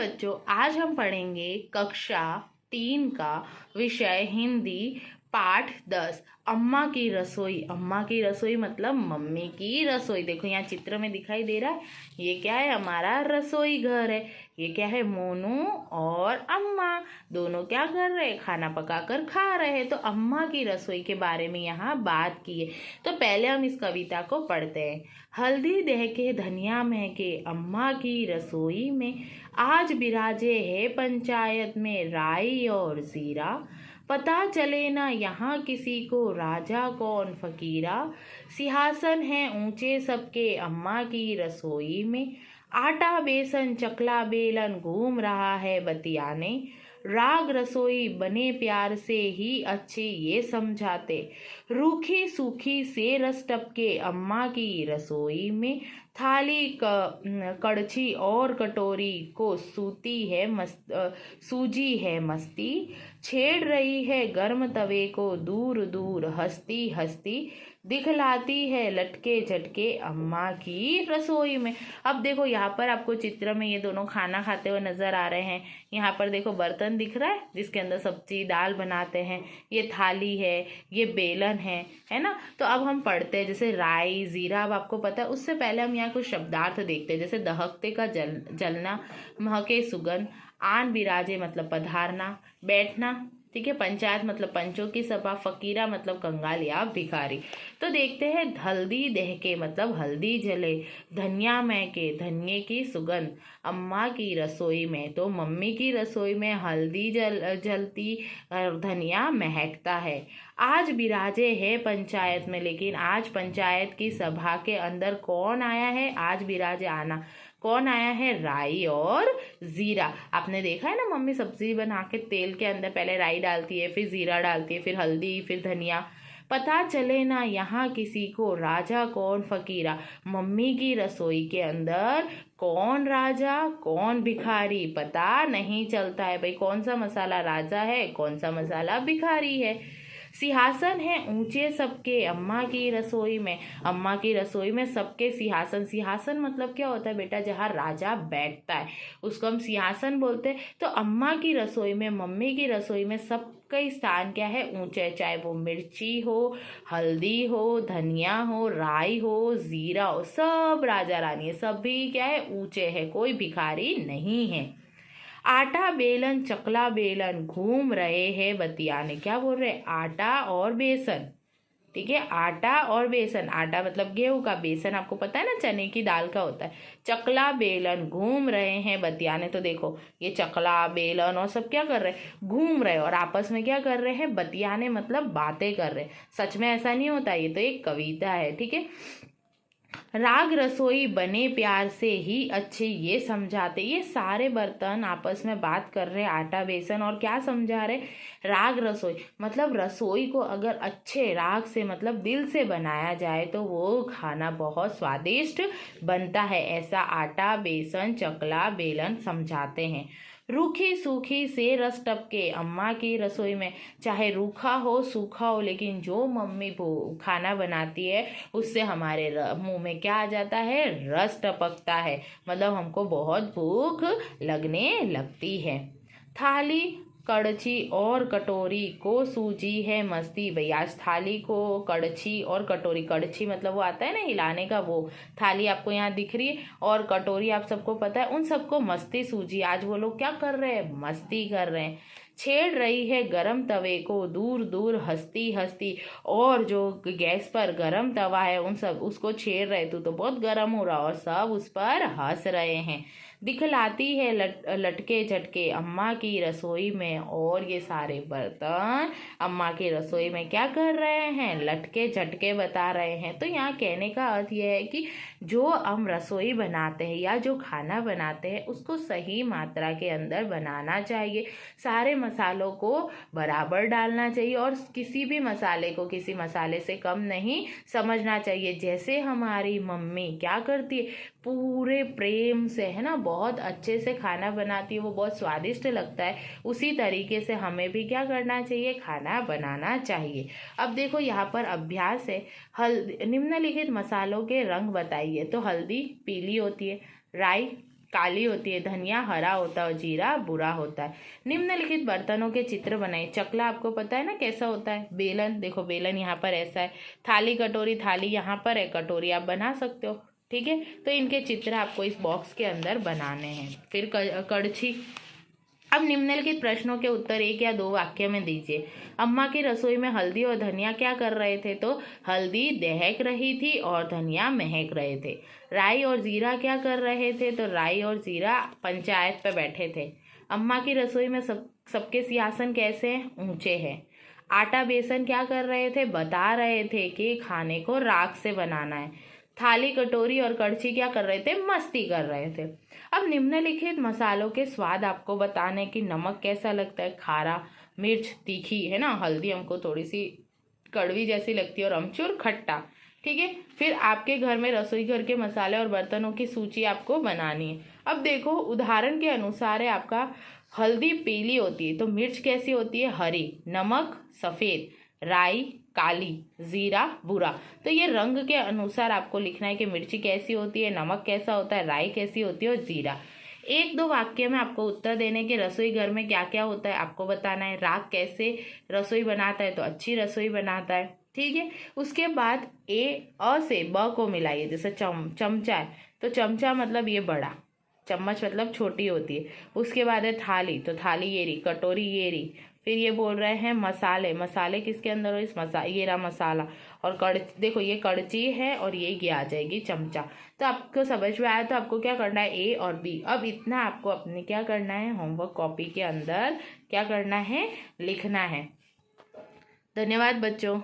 बच्चों, आज हम पढ़ेंगे कक्षा 3 का विषय हिंदी पाठ 10 अम्मा की रसोई। अम्मा की रसोई मतलब मम्मी की रसोई। देखो यहाँ चित्र में दिखाई दे रहा है, ये क्या है? हमारा रसोई घर है। ये क्या है? मोनू और अम्मा दोनों क्या कर रहे हैं? खाना पकाकर खा रहे हैं। तो अम्मा की रसोई के बारे में यहाँ बात की है। तो पहले हम इस कविता को पढ़ते हैं। हल्दी दहके धनिया महके अम्मा की रसोई में, आज बिराजे है पंचायत में राई और जीरा। पता चले ना यहाँ किसी को राजा कौन फकीरा। सिंहासन है ऊंचे सबके अम्मा की रसोई में, आटा बेसन चकला बेलन घूम रहा है बतियाने। राग रसोई बने प्यार से ही अच्छी ये समझाते, रूखी सूखी से रस टपके अम्मा की रसोई में। थाली कड़छी और कटोरी को सूजी है मस्ती, छेड़ रही है गर्म तवे को दूर दूर हंसती हंसती। दिखलाती है लटके झटके अम्मा की रसोई में। अब देखो यहाँ पर आपको चित्र में ये दोनों खाना खाते हुए नजर आ रहे हैं। यहाँ पर देखो बर्तन दिख रहा है जिसके अंदर सब्जी दाल बनाते हैं। ये थाली है, ये बेलन है ना। तो अब हम पढ़ते हैं जैसे राई जीरा। अब आपको पता है, उससे पहले हम यहाँ कुछ शब्दार्थ देखते हैं। जैसे दहकते का जलना, महके सुगंध, आन बिराजे मतलब पधारना बैठना, ठीक है। पंचायत मतलब पंचों की सभा, फकीरा मतलब कंगाल या भिखारी। तो देखते हैं हल्दी दहके मतलब हल्दी जले, धनिया महके धनिये की सुगंध अम्मा की रसोई में। तो मम्मी की रसोई में हल्दी जलती और धनिया महकता है। आज बिराजे है पंचायत में, लेकिन आज पंचायत की सभा के अंदर कौन आया है? आज बिराजे आना कौन आया है? राई और जीरा। आपने देखा है ना, मम्मी सब्जी बना के तेल के अंदर पहले राई डालती है, फिर जीरा डालती है, फिर हल्दी, फिर धनिया। पता चले ना यहाँ किसी को राजा कौन फकीरा। मम्मी की रसोई के अंदर कौन राजा कौन भिखारी पता नहीं चलता है भाई। कौन सा मसाला राजा है, कौन सा मसाला भिखारी है। सिंहासन है ऊंचे सबके अम्मा की रसोई में। अम्मा की रसोई में सबके सिंहासन। सिंहासन मतलब क्या होता है बेटा? जहाँ राजा बैठता है उसको हम सिंहासन बोलते हैं। तो अम्मा की रसोई में, मम्मी की रसोई में सबका स्थान क्या है? ऊंचे। चाहे वो मिर्ची हो, हल्दी हो, धनिया हो, राई हो, जीरा हो, सब राजा रानी है, सभी क्या है? ऊंचे है, कोई भिखारी नहीं है। आटा बेलन चकला बेलन घूम रहे हैं बतियाने। क्या बोल रहे हैं? आटा और बेसन, ठीक है। आटा और बेसन, आटा मतलब गेहूं का, बेसन आपको पता है ना चने की दाल का होता है। चकला बेलन घूम रहे हैं बतियाने। तो देखो ये चकला बेलन और सब क्या कर रहे हैं? घूम रहे हैं और आपस में क्या कर रहे हैं? बतियाने मतलब बातें कर रहे हैं। सच में ऐसा नहीं होता, ये तो एक कविता है, ठीक है। राग रसोई बने प्यार से ही अच्छे ये समझाते। ये सारे बर्तन आपस में बात कर रहे हैं, आटा बेसन, और क्या समझा रहे? राग रसोई मतलब रसोई को अगर अच्छे राग से मतलब दिल से बनाया जाए तो वो खाना बहुत स्वादिष्ट बनता है। ऐसा आटा बेसन चकला बेलन समझाते हैं। रूखी सूखी से रस टपके अम्मा की रसोई में। चाहे रूखा हो सूखा हो, लेकिन जो मम्मी खाना बनाती है उससे हमारे मुंह में क्या आ जाता है? रस टपकता है, मतलब हमको बहुत भूख लगने लगती है। थाली कड़छी और कटोरी को सूजी है मस्ती। भाई आज थाली को कड़छी और कटोरी, कड़छी मतलब वो आता है ना हिलाने का, वो थाली आपको यहाँ दिख रही है, और कटोरी आप सबको पता है, उन सबको मस्ती सूझी। आज वो लोग क्या कर रहे हैं? मस्ती कर रहे हैं। छेड़ रही है गरम तवे को दूर दूर हंसती हंसती। और जो गैस पर गरम तवा है उन सब उसको छेड़ रहे, तो बहुत गरम हो रहा, और सब उस पर हंस रहे हैं। दिखलाती है लटके झटके अम्मा की रसोई में। और ये सारे बर्तन अम्मा की रसोई में क्या कर रहे हैं? लटके झटके बता रहे हैं। तो यहाँ कहने का अर्थ यह है कि जो हम रसोई बनाते हैं या जो खाना बनाते हैं उसको सही मात्रा के अंदर बनाना चाहिए। सारे मसालों को बराबर डालना चाहिए और किसी भी मसाले को किसी मसाले से कम नहीं समझना चाहिए। जैसे हमारी मम्मी क्या करती है? पूरे प्रेम से, है ना, बहुत अच्छे से खाना बनाती है, वो बहुत स्वादिष्ट लगता है। उसी तरीके से हमें भी क्या करना चाहिए? खाना बनाना चाहिए। अब देखो यहाँ पर अभ्यास है। निम्नलिखित मसालों के रंग बताइए। तो हल्दी पीली होती है, राई काली होती है, धनिया हरा होता है और जीरा बुरा होता है। निम्नलिखित बर्तनों के चित्र बनाए। चकला आपको पता है ना कैसा होता है। बेलन, देखो बेलन यहाँ पर ऐसा है। थाली कटोरी, थाली यहाँ पर है, कटोरी आप बना सकते हो। ठीक है, तो इनके चित्र आपको इस बॉक्स के अंदर बनाने हैं। फिर कड़छी। अब निम्नलिखित प्रश्नों के उत्तर 1 या 2 वाक्य में दीजिए। अम्मा की रसोई में हल्दी और धनिया क्या कर रहे थे? तो हल्दी दहक रही थी और धनिया महक रहे थे। राई और जीरा क्या कर रहे थे? तो राई और जीरा पंचायत पे बैठे थे। अम्मा की रसोई में सबके सिंहासन कैसे हैं? ऊंचे हैं। आटा बेसन क्या कर रहे थे? बता रहे थे कि खाने को राख से बनाना है। थाली कटोरी और कड़छी क्या कर रहे थे? मस्ती कर रहे थे। अब निम्नलिखित मसालों के स्वाद आपको बताने की। नमक कैसा लगता है? खारा, मिर्च तीखी है ना, हल्दी हमको थोड़ी सी कड़वी जैसी लगती है, और अमचूर खट्टा। ठीक है, फिर आपके घर में रसोई घर के मसाले और बर्तनों की सूची आपको बनानी है। अब देखो उदाहरण के अनुसार है आपका, हल्दी पीली होती है तो मिर्च कैसी होती है? हरी। नमक सफ़ेद, राई काली, जीरा बुरा। तो ये रंग के अनुसार आपको लिखना है कि मिर्ची कैसी होती है, नमक कैसा होता है, राई कैसी होती है और जीरा। 1-2 वाक्य में आपको उत्तर देने के रसोई घर में क्या क्या होता है आपको बताना है। राख कैसे रसोई बनाता है? तो अच्छी रसोई बनाता है। ठीक है, उसके बाद अ से ब को मिलाइए। जैसे चमचा है तो चमचा मतलब ये बड़ा, चम्मच मतलब छोटी होती है। उसके बाद है थाली, तो थाली ये रही, कटोरी ये रही। फिर ये बोल रहे हैं मसाले, मसाले किसके अंदर हो? इस ये रहा मसाला। और देखो ये कड़ची है और ये आ जाएगी चमचा। तो आपको समझ में आया? तो आपको क्या करना है? ए और बी। अब इतना आपको अपने क्या करना है? होमवर्क कॉपी के अंदर क्या करना है? लिखना है। धन्यवाद बच्चों।